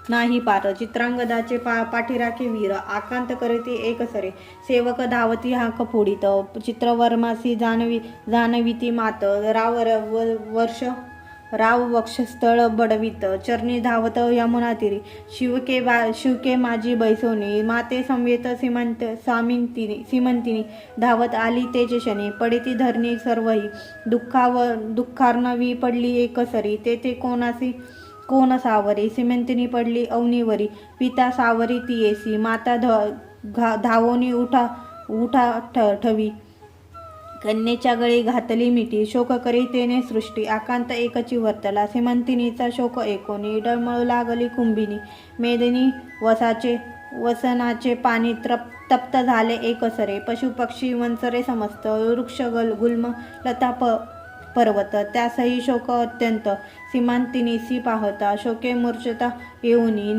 नाही पार चित्रांगदाचे पाठीराखे वीर आकांत करीती एकसरे सेवक धावती हाक फोडीत चित्रवर्मासी जाणविती मात राव वक्षस्थळ बडवीत चरणी धावत यमुना तीरी शिवके माझी बैसोनी माते संवेत सीमंतिनी धावत आली तेज शनी पडिती धरणी सर्वही दुःखार्णवी पडली एकसरी तेथे कोण सावरी सिमेंतिनी पडली अवनीवरी पिता सावरी तियेसी माता धावोनी उठा ठवी कन्येच्या गळी घातली मिठी शोक करी तेने सृष्टी आकांत एकची वर्तला सिमंतिनीचा शोक एकोणी डळमळू लागली कुंभिनी मेदिनी वसनाचे पाणी तप्त झाले एकसरे पशुपक्षी वंसरे समस्त वृक्ष गुल्म लता पर्वत त्यासही शोक अत्यंत सीमांतिनीसी पाहता शोके मूर्छता येऊनी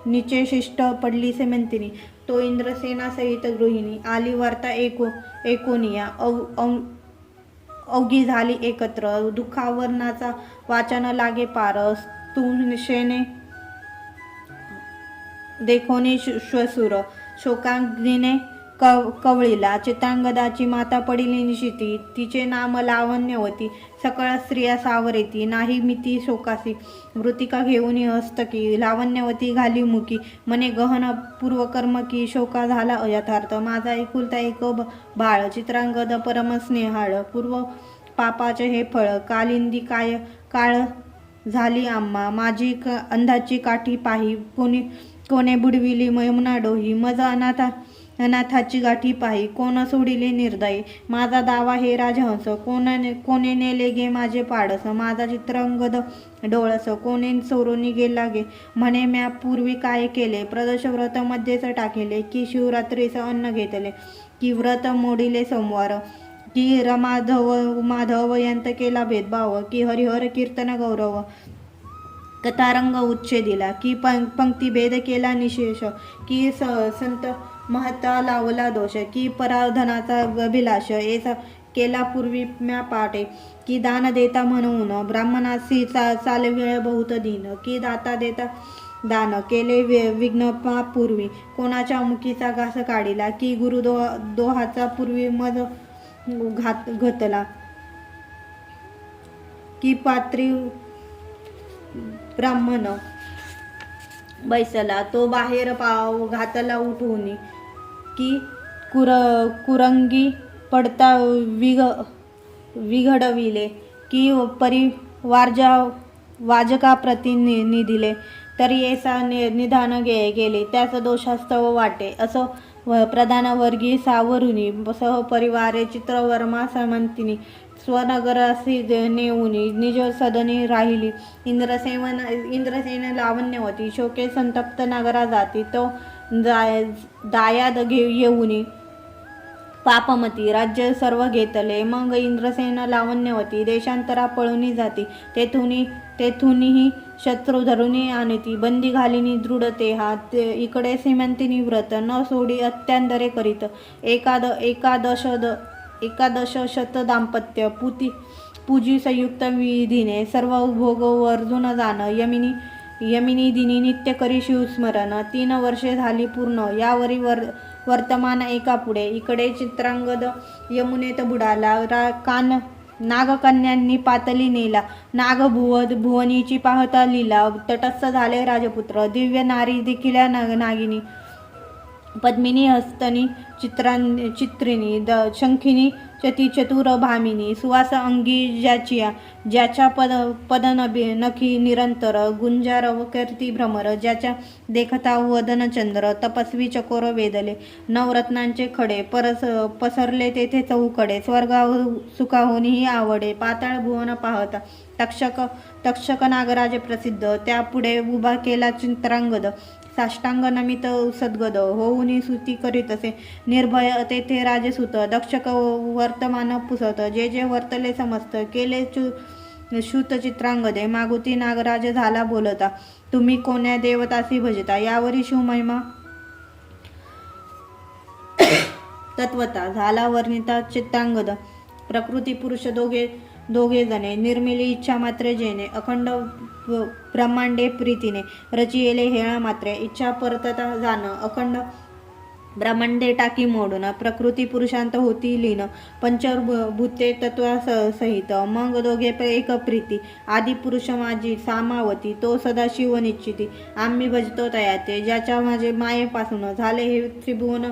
निचे शिष्ट पडली सेमंतिनी तो इंद्रसेना सहित गृहिणी आली वार्ता एकोनिया अवघी झाली एकत्र दुःखावरणाचा वाचन लागे पार स्तुषेने देखोनी श्वसुर शोकाग्नीने कवळीला चित्रांगदाची माता पडिली निशिती तिचे नाम लावण्यवती सकळ स्त्रिया सावरेती नाही मिती शोकासी मृतिका घेऊन हस्तकी लावण्यवती घाली मुकी मने गहन पूर्वकर्म की शोका झाला यथार्थ माझा एकुलता एक बाळ चित्रांगद परम स्नेहाळ पूर्व पापाचे हे फळ कालिंदी काळ झाली आम्हा माझी अंधाची काठी पाही कोणे बुडविली यमुना डोही मज अनाथाची गाठी पाही कोण सोडिले निर्दयी माझा दावा हे राजहंस कोणे नेले गे माझे पाडस माझा चित्रांगद डोळस कोणे चोरोनी गेला गे म्हणे म्या पूर्वी काय केले प्रदोष व्रत मध्येच टाकेले की शिवरात्रीच अन्न घेतले की व्रत मोडिले सोमवार की माधव यांत केला भेदभाव की हरिहर कीर्तन गौरव कथारंग उच्छेदिला की पंक्ती भेद केला निशेष की संत महता लावला दोष की पराधनाचा अभिलाष ऐसा केला पूर्वी म्या पाटे की दान देता म्हणून ब्राह्मणासी चालविळ बहुत दिन की दाता देता दान केले विघ्न पूर्वी कोणाच्या मुखीचा घास काढिला की गुरुदोहाचा पूर्वी मज घतला की पात्री ब्राह्मण बैसला तो बाहेर पाव घातला उठवून की कुरंगी पडता विघडविले की वाजका प्रतिनिधिले तरी ऐसा निधान गेले त्याच दोषास्तव वाटे असं प्रधानवर्गीय सावरुनी सहपरिवारे चित्रवर्मा समंतिनी स्वनगरासी नेऊनी निज सदनी राहिली इंद्रसेन लावण्यवती शोके संतप्त नगरा जाती तो दायाद येऊनी पापमती राज्य सर्व घेतले मग इंद्रसेन लावण्यवती देशांतरा पळूनी जाती तेथूनही शत्रू धरुनी आणती बंदी घालिनी दृढ हात इकडे सीमंतिनी व्रत न सोडी अत्यांदरे करीत एकादश शत दाम्पत्य पूजी संयुक्त विधीने सर्व भोग वर्जून जाणं. यमिनी दिनी नित्य करी शिवस्मरण. 3 वर्षे झाली पूर्ण यावरी वर्तमान एका पुढे. इकडे चित्रांगद यमुनेत बुडाला. नागकन्यांनी पातली नेला. भुवनीची पाहता लीला. तटस्थ झाले राजपुत्र. दिव्य नारी देखील नागिनी. पद्मिनी हस्तनी चित्रिणी शंखिनी चतुर भामिनी. सुवास अंगी ज्याच्या पदनखी निरंतर. गुंजारव कीर्ती भ्रमर. ज्याच्या देखता वदन चंद्र. तपस्वी चकोर वेदले. नवरत्नांचे खडे पसरले तेथे चहूकडे. स्वर्गा सुखाहोनीही आवडे. पाताळ भुवन पाहता तक्षक नागराज प्रसिद्ध. त्यापुढे उभा केला चित्रांगद. साष्टांग नमित सद्गद होऊनी स्तुती करीत असे. निर्भय तेथे राजसुत. दक्षक वर्तमान पुसत. जे वर्तले समस्त. केले श्रुत चित्रांगदे. मागुती नागराज झाला बोलता. तुम्ही कोण्या देवतासी भजता. यावरी शिवमहिमा तत्वता झाला वर्णिता चित्रांगद. प्रकृती पुरुष दोघे जणे. निर्मिली इच्छा मात्र जेणे. अखंड ब्रह्मांडे प्रीतीने. रचियेले हेळा मात्रे. इच्छा परतता जाणं. अखंड ब्रह्मांडे टाकी मोडून. प्रकृती पुरुषांत होती लीन. पंचभूते तत्वा सहित. मग दोघे एक प्रीती. आदि पुरुष माझी सामावती. तो सदाशिव निश्चिती. आम्ही भजतो तयाते. ज्याच्या माझे मायेपासून झाले हे त्रिभुवन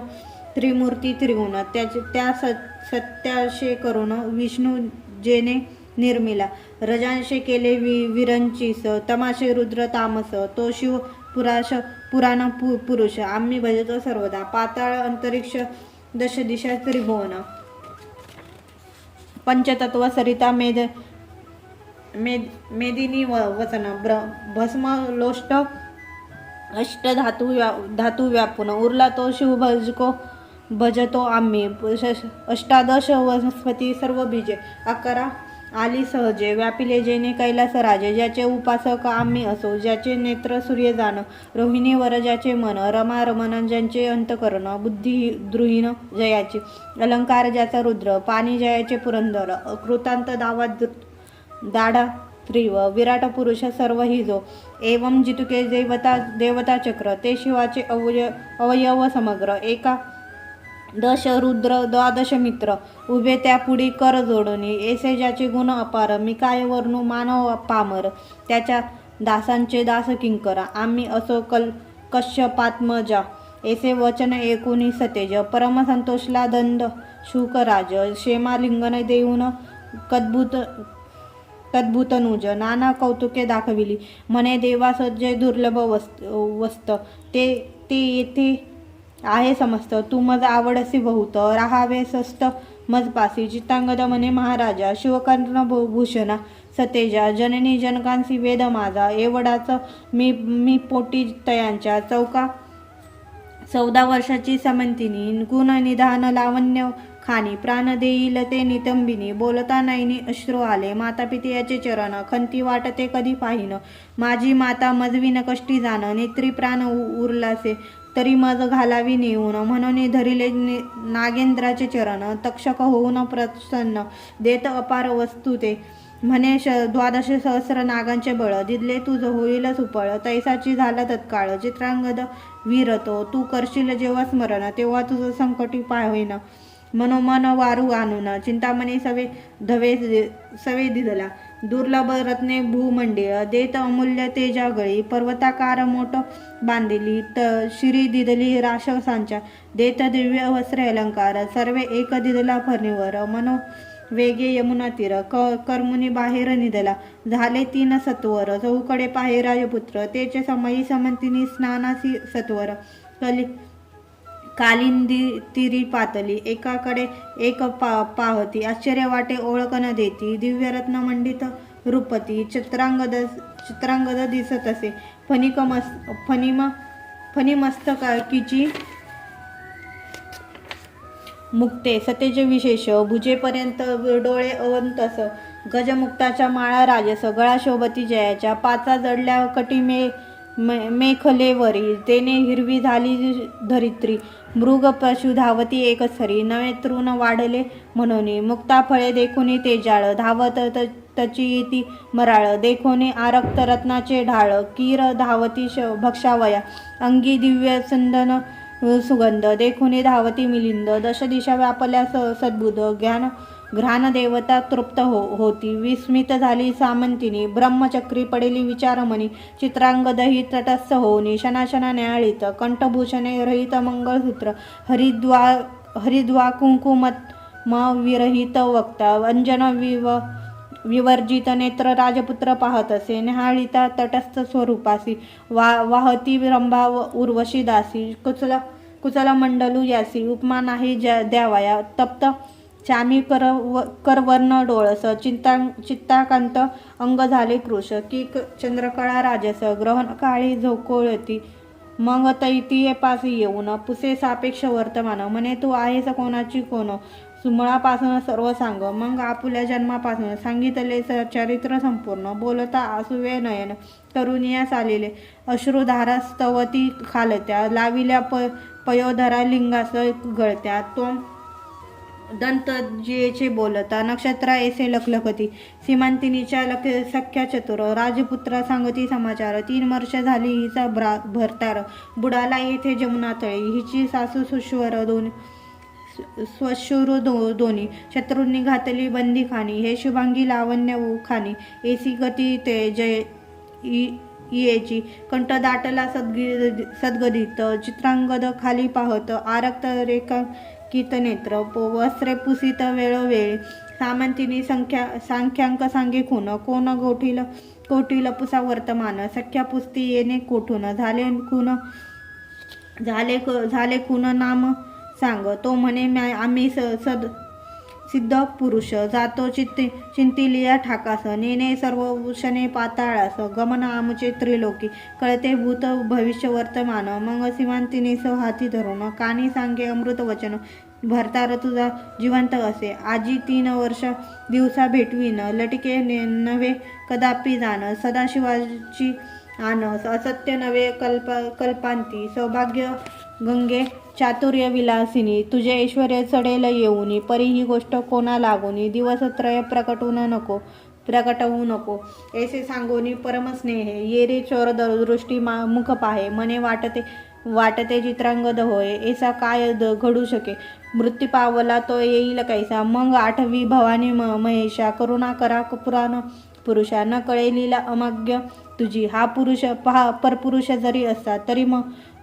त्रिमूर्ती त्रिगुण. त्या सत्याशे करून विष्णू जेने निर्मिला. रजांशे केले विरंचीस. तमाशे रुद्र तामस. तो शिव पुराण पुरुष. आम्ही भजतो सर्वदा. पाताळ अंतरिक्ष दश दिशा त्रिभुवन. पंचतत्व सरिता मेदिनी वसन. भस्म लोष्ट अष्ट धातू व्यापून. उरला तो शिव भजतो आम्ही. 18 वनस्पती सर्व बीजे. 11 आली सहजे. व्यापिले जेने कैलास राजे. ज्याचे उपासक आम्ही असो. ज्याचे नेत्र सूर्य जाण. रोहिणीवर ज्याचे मन. रमा रमण ज्यांचे अंतकरण. बुद्धी द्रुहीन जयाची. अलंकार ज्याचा रुद्र. पाणी जयाचे पुरंदर. कृतांत दाढा त्रिव. विराट पुरुष सर्व हि जो. एवं जितुके देवता चक्र. ते शिवाचे अवयव समग्र. एका 10 रुद्र 12 मित्र. उभे त्यापुढी कर जोडणी. ऐसे ज्याचे गुण अपार. मी काय वर्णू मानव पामर. त्याच्या दासांचे दास किंकर. आम्ही असो कश्यपात्मजा. ऐसे वचन ऐकुनी सतेज. परम संतोषला दंड शुकराज. क्षेमा लिंगन देऊन तद्भुतनुज. नाना कौतुके दाखविली. म्हणे देवास जे दुर्लभ वस्त. ते येथे आहे समस्त. तू मज आवडसी बहुत. राहावे सस्त मजपासी. चित्रांगद म्हणे महाराजा. शिवकर्ण भूषणा सतेजा. जननी जनकांसी वेद माझा. एवढाच मी पोटी तयांच्या. 14 वर्षाची समंतिनी. गुण निधान लावण्य खाणी. प्राण देईल ते नितंबिनी. बोलता नैनी अश्रू आले. माता पित्याचे चरण. खंती वाटते कधी पाहिन. माझी माता मजवीन कष्टी जाण. नेत्री प्राण उरलासे तरी मज घालावी नेऊन. म्हणून धरिले नागेंद्राचे चरण. तक्षक होऊन प्रसन्न. देत अपार वस्तू ते. म्हणे 12 सहस्र नागांचे बळ. दिदले तुझ होईल सुफळ. तैसाची झाला तत्काळ. चित्रांगद वीरतो. तू करशील जेव्हा स्मरण. तेव्हा तुझं संकटी पाहिन. मनोमन वारू आणून. चिंतामणी सवे दिदला. दुर्लभ रत्ने भूमंडळ. देत अमूल्य तेजा गळी. पर्वताकार मोठ बांधिली. शिरी दिदली राक्षसांच्या. देत दिव्य वस्त्रे अलंकार. सर्वे एक दिदला फरणीवर. मनो वेगे यमुना तीर. कर्मुनी बाहेर निधला. झाले 3 सत्वर. चहूकडे पाहे राजपुत्र. तेचे समयी समंतिनी स्नानासी सत्वर. कालिंदी तिरी पातली. एकाकडे एक पाहती. आश्चर्य वाटे ओळख न देती. दिव्यरत्न मंडित रूपती. चित्रांगद दिसत असे. फणिमस्तकाची मुक्ते. सतेज विशेष. भुजेपर्यंत डोळे अवंतस. गजमुक्ताच्या माळा राजस. गळा शोभती जयाच्या. 5 जडल्या कटी मेखलेवरी तेने हिरवी झाली धरित्री. मृग पशु धावती एकसरी, नवे तृण वाढले म्हणून. मुक्ता फळे देखुनी तेजाळ, धावत तची ती मराळ. देखोनी आरक्त रत्नाचे ढाळ, कीर धावती भक्षावया. अंगी दिव्य चंदन सुगंध, देखोनी धावती मिलिंद. दश दिशा व्यापल्या सद्बुध, घ्राण देवता तृप्त होती. विस्मित झाली सामंतिनी, ब्रह्मचक्री पडेली विचारमणी. चित्रांगदही तटस्थ होनी, शनाशना न्याळीत. कंठभूषणे रहित मंगळसूत्र, हरिद्वा कुंकुमत विरहित वक्ता. अंजन विवर्जित नेत्र राजपुत्र पाहत असे, न्याहाळीता तटस्थ स्वरूपासी. वाहती रंभा उर्वशी दासी, कुचल मंडलू यासी. उपमा नाही द्यावया, तप्त चामी करवर्ण डोळस. चित्ताकांत अंग झाले कृश, की चंद्रकळा राजस. ग्रहण काळी झोकोळती, मग तैतीये पासी येऊन. पुसे सापेक्ष वर्तमान, म्हणे तू आहेस कोणाची कोण. मुळापासून सर्व सांग, मग आपुल्या जन्मापासून सांगितले चरित्र संपूर्ण. बोलता आसुवे नयन, तरुणियास आलेले अश्रुधारा स्तवती खालत्या. लाविल्या पयोधरा लिंगास गळत्या. तो दंत जियेचे बोलता, नक्षत्रा ऐसे लखलखती. सीमांतिनीच्या सख्या चतुर, राजपुत्रा सांगती समाचार. 3 वर्ष झाली हिचा भरतार, बुडाला येथे जमुना तळी. हिची सासू स्वशुर दोन्ही, शत्रूंनी घातली बंदीखानी. हे शुभांगी लावण्य खानी, एसी गती ते जय येची. कंठ दाटला सद्गदित, चित्रांगद खाली पाहत. आरक्त रेखांकित नेत्र, वस्त्रे पुसित वेळोवेळी. सामंतिनी सांख्यांक सांगे खून, कोण कोटील पुसा वर्तमान. सख्या पुसती येणे कोठून, झाले खून नाम सांग. तो म्हणे आम्ही सिद्ध पुरुष, जातो चिंतिलिया ठाकास. नेणे सर्व शने पाताळास, गमन आमचे त्रिलोकी. कळते भूत भविष्य वर्तमान, मग सीमांतिनीस हाती धरून. कानी सांगे अमृत वचन, भरतार तुझा जिवंत असे. आजी 3 वर्ष दिवसा भेटवीन, लटिके नव्हे कदापि जाण. सदाशिवाची आन, असत्य नवे कल्पांती. सौभाग्य गंगे चातुर्य विलासिनी, तुझे ऐश्वर चढेल येऊनी. परी ही गोष्ट कोणा लागोनी, दिवसत्रय प्रकटवू नको. ऐसे सांगोनी परमस्नेहे, येरी चोर दृष्टी मुख पाहे. मने वाटते चित्रांगद होय, ऐसा काय घडू शके. मृत्यू पावला तो येईल कैसा. मग 8वी भवानी महेशा, करुणा करा पुराण पुरुषा. न कळे लीला अमाग्य तुझी. हा पुरुष परपुरुष जरी असता, तरी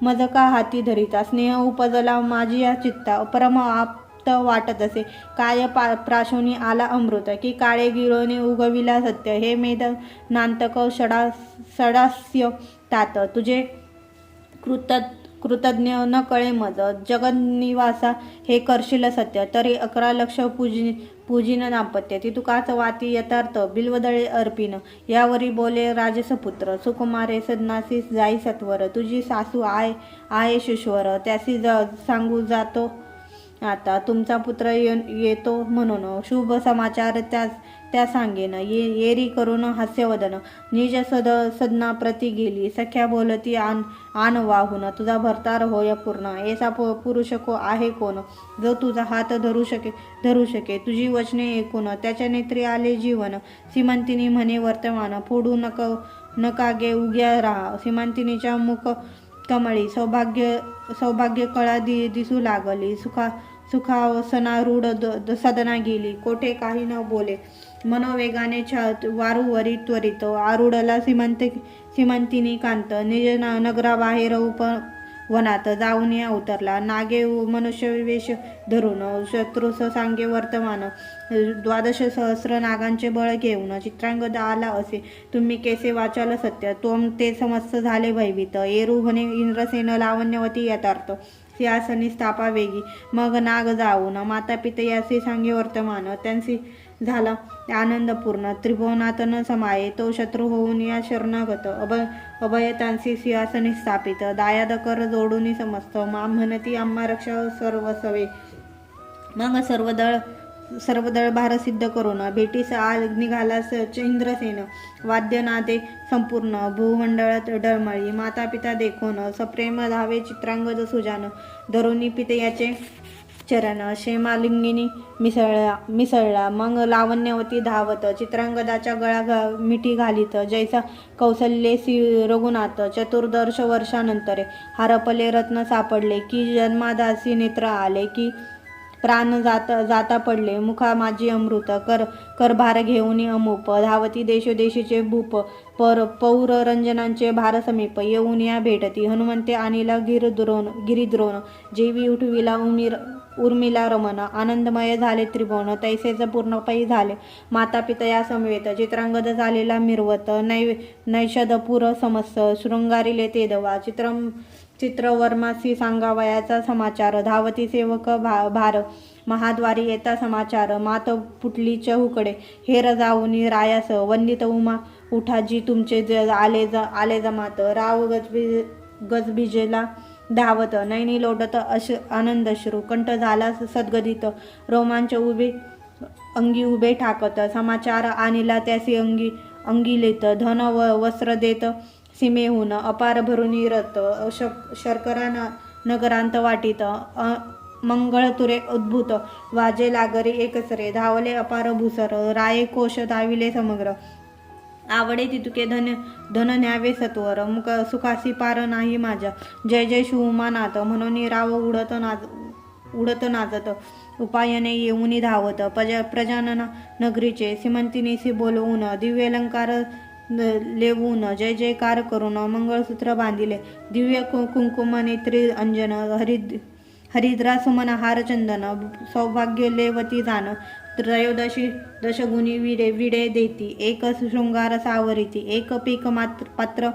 मज का हाती धरिता. स्नेह उपजला माझी या चित्ता, परम आप्त वाटत असे. काय प्राशोनी आला अमृत, की काळे गिरोने उगविला सत्य. हे मेद नांतक षडास्य तात, तुझे कृतज्ञ न कळे मज. जगन्निवासा हे करशील सत्य, तरी 11 लक्ष पूजिन दाम्पत्य. ती तुकाच वाती यथार्थ, बिल्वदळे अर्पिन. यावरी बोले राजसपुत्र, सुकुमारे सदनासी जाई सत्वर. तुझी सासू आहे शिश्वर, त्यासी सांगू जातो आता. तुमचा पुत्र येतो म्हणून, शुभ समाचार त्या सांगेन. येरी करून हास्यवदन, निज सदना प्रती गेली. सख्या बोलती आन वाहून, तुझा भरतार होय पूर्ण. ऐसा पुरुष आहे कोण, जो तुझा हात धरू शके. तुझी वचने ऐकून त्याच्या नेत्री आले जीवन. सीमांतिनी म्हणे वर्तमान, फोडू नका गे उग्या राहा. सीमांतिनीच्या मुख कमळी सौभाग्य कळा दिसू लागली. सुखावसनारूढ सदना गेली, कोठे काही न बोले. मनोवेगाने वारूवरी त्वरित आरूढला सीमांतिनी कांत. निज नगराबाहेर वनात जाऊन या उतरला. नागे मनुष्यवेश धरून, शत्रुस सांगे वर्तमान. 12 सहस्र नागांचे बळ घेऊन. चित्रांगद आला असे, तुम्ही केसे वाचाल सत्य. ते समस्त झाले भयभीत. येरू म्हणे इंद्रसेन लावण्यवती यथार्थ. सिंहासनी स्थापा वेगी. मग नाग जाऊन माता पितयासी सांगे वर्तमान. त्यांची झाला आनंदपूर्ण. त्रिभुवनात न समाये, तो शत्रू होऊन या शरणागत. अभयतांसी सिंहासनी स्थापित. दायाद कर जोडून समस्त. मा म्हणती आम्हा रक्षा सर्वसवे. मग सर्वदळ भारसिद्ध करून भेटीस निघाला इंद्रसेन. वाद्यनादे संपूर्ण भूमंडळात डळमळी. माता पिता देखून सप्रेम धावे चित्रांगद सुजान. धरुणी पितयाचे चरण क्षेमालिंगिनी मिसळला. मग लावण्यवती धावत चित्रांगदाच्या गळा मिठी घालीत. जैसा कौसल्येसी रघुनाथ. चतुर्दश वर्षानंतरे हरपले रत्न सापडले. की जन्मादासी नेत्र आले. की प्राण जाता पडले. मुखा माझी अमृत करभार घेऊन अमूप. धावती देशोदेशीचे भूप. पौर रंजनांचे भार समीप. येऊन या भेटती हनुमंते आणिला गिरिद्रोण. जेवी उठविला उर्मिला रमण. आनंदमय झाले त्रिभुवन. तैसेच पूर्णपै झाले माता पिता या समवेत. चित्रांगद झालेला मिरवत. नैषधपुर समस्त शृंगारिले ते दवा. चित्रवर्मासी सांगावयाचा समाचार. धावती सेवक भार. महाद्वारी येता समाचार. मात पुटलीच्या हुकडे. हेर जाऊनी रायास. वंदित उमा उठाजी तुमचे आले जमात. राव गजबिजेला धावत. नैनी लोटत आनंदश्रू. कंठ झाला सद्गदित. रोमांच अंगी उभे ठाकत. समाचार आणिला त्यासी अंगिलेत. धन वस्त्र देत सीमेहून. अपार भरुनी रथ. शर्करा नगरांत वाटीत. मंगळ तुरे उद्भूत. वाजे लागरी एकसरे. धावले अपार भूसर. राये कोश धाविले समग्र. आवडे तितुके धन न्यावे सत्वर. मुख सुखासी पार नाही माझ्या. जय जय शिवमानाथ. म्हणून राव उडत नाचत. उपायने येऊनी धावत. प्रजानना नगरीचे सीमंतिनीसी बोलवून. दिव्यलंकार लेवून. जय जयकार करून मंगळसूत्र बांधिले. दिव्य कुंकुम नेत्री अंजन. हरिद्रा सुमन हार चंदन. सौभाग्य लेवती जाण. त्रयोदशी दशगुणी विडे देती. एक शृंगार सावरिती. एक पीक पात्र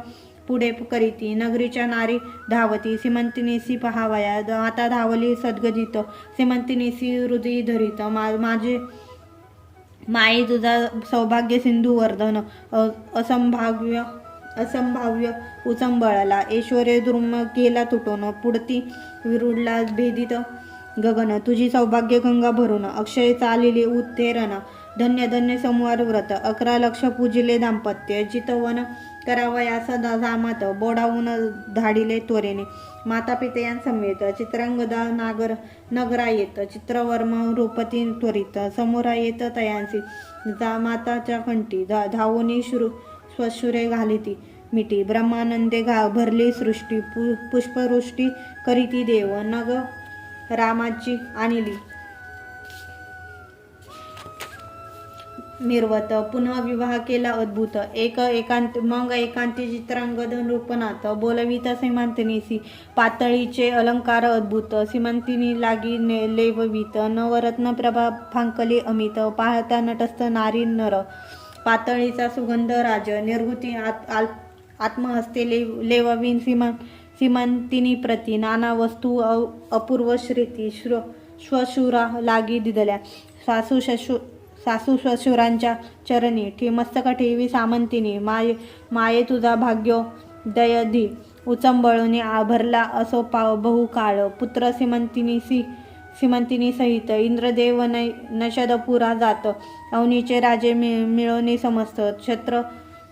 पुढे करीती. नगरीच्या नारी धावती. सीमंतिनीसी पहावया. आता धावली सद्गदित. सीमंतिनीसी हृदय धरित. माझे माये तुझा सौभाग्य सिंधू वर्धन. असंभाव्य उचंबळला. ऐश्वर्य दुर्म गेला तुटून. पुढती विरुडला भेदित गगन. तुझी सौभाग्य गंगा भरून. अक्षय चालिले उत्तेरणा. धन्य धन्य संवार व्रत. 11 लक्ष पूजिले दाम्पत्य. चितवन करावया सदा जामात. बोडावून धाडिले त्वरेने. माता पितयांसमेत. चित्रांगदा नगरा येत. चित्रवर्म रूपती त्वरित. समोरा येत तयांसी. माताच्या कंठी. धावूनी स्वशुरे घालिती मिठी. ब्रह्मानंदे भरली सृष्टी. पुष्पवृष्टी करीती देव. नग रामाची आणली मिरवत. पुन्हा विवाह केला अद्भुत. मग एकांती चित्रांगद नृपनाथ. बोलवित सीमांतिनीसी. पातळीचे अलंकार अद्भुत. सीमांतिनी लागी लेववित. नवरत्न प्रभा फांकली अमित. पाहता नटस्थ नारी नर. पातळीचा सुगंध राज. निर्गुती आत्महस्ते लेववीन सीमांतिनी प्रती. नाना वस्तू अपूर्व श्रीती. श्वशुरा लागी दिदल्या. सासू श्वशुरांच्या चरणी. मस्तक ठेवी सामंतिनी. माये तुझा भाग्योदयधी. उचंबळून भरला असो बहुकाळ. पुत्र सीमंतिनी सहित. इंद्रदेव नशदपुरा जात. अवनीचे राजे मिळवणे समस्त.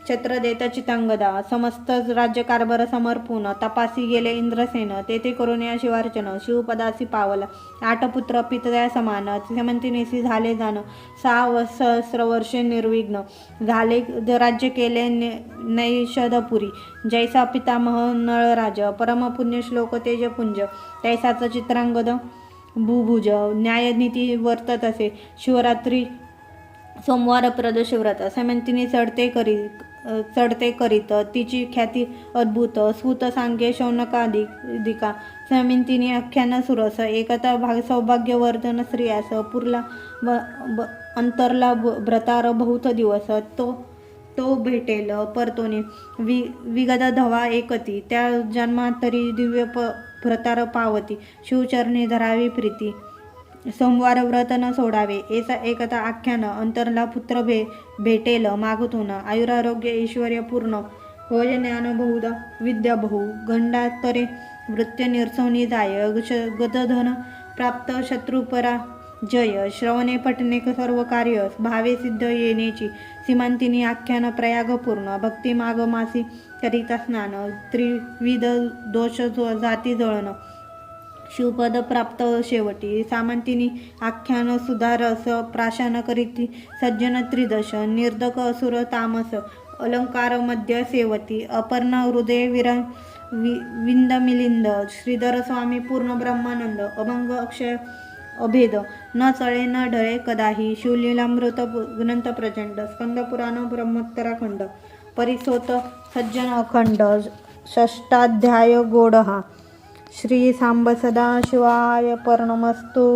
छत्र देत चितांगदा. समस्त राज्यकारभार समर्पून. तपासी गेले इंद्रसेन. तेथे करून या शिवार्चन. शिवपदासी पावला. 8 पुत्र पितया समान. सीमंतिनीसी झाले जाण. 6 सहस्र वर्षे निर्विघ्न झाले. राज्य केले नैषधपुरी. जैसा पितामह नळराज. परमपुण्य श्लोक तेजपुंज. तैसाच चित्रांगद भूभुज. न्यायनीती वर्तत असे. शिवरात्री सोमवार प्रदोष व्रत. सीमंतिनी चढते करीत. तिची ख्याती अद्भुत. सूत सांगे शौनकादिका. सीमंतिनी आख्यान सुरस. एकता सौभाग्यवर्धन स्त्रियास. पुरला अंतरला भ्रतार बहुत दिवस. तो भेटेल परतोने. विगद धवा एकती. त्या जन्मांतरी दिव्य भ्रतार पावती. शिवचरणी धरावी प्रीती. सोमवार व्रत न सोडावे. एकता आख्यान. अंतरला पुत्र भेटेल मागतून. आयुरारोग्य ऐश्वर्य पूर्ण. होय ज्ञान बहुधा विद्या बहु. गंडातरे वृत्य निरसवणी जाय. गदधन प्राप्त जय श्रवणे पठणे सर्व कार्य भावे सिद्ध येण्याची सीमांतिनी आख्यान प्रयाग पूर्ण भक्ती माग मासी करिता स्नान त्रिविध दोष जाती जळण शिवपद प्राप्त शेवटी सामंतिनी आख्यान सुधारस प्राशान करीती सज्जन त्रिदश निर्दक असुर तामस अलंकार मध्य सेवती अपर्णा हृदय विंद मिलिंद श्रीधर स्वामी पूर्ण ब्रह्मानंद अभंग अक्षय अभेद न चळे न ढळे कदाही शिवलीलामृत ग्रंथ प्रचंड स्कंद पुराण ब्रह्मोत्तराखंड परिसोत सज्जन अखंड षष्टाध्याय गोडहा श्री सांब सदाशिवाय पर्णमस्तु।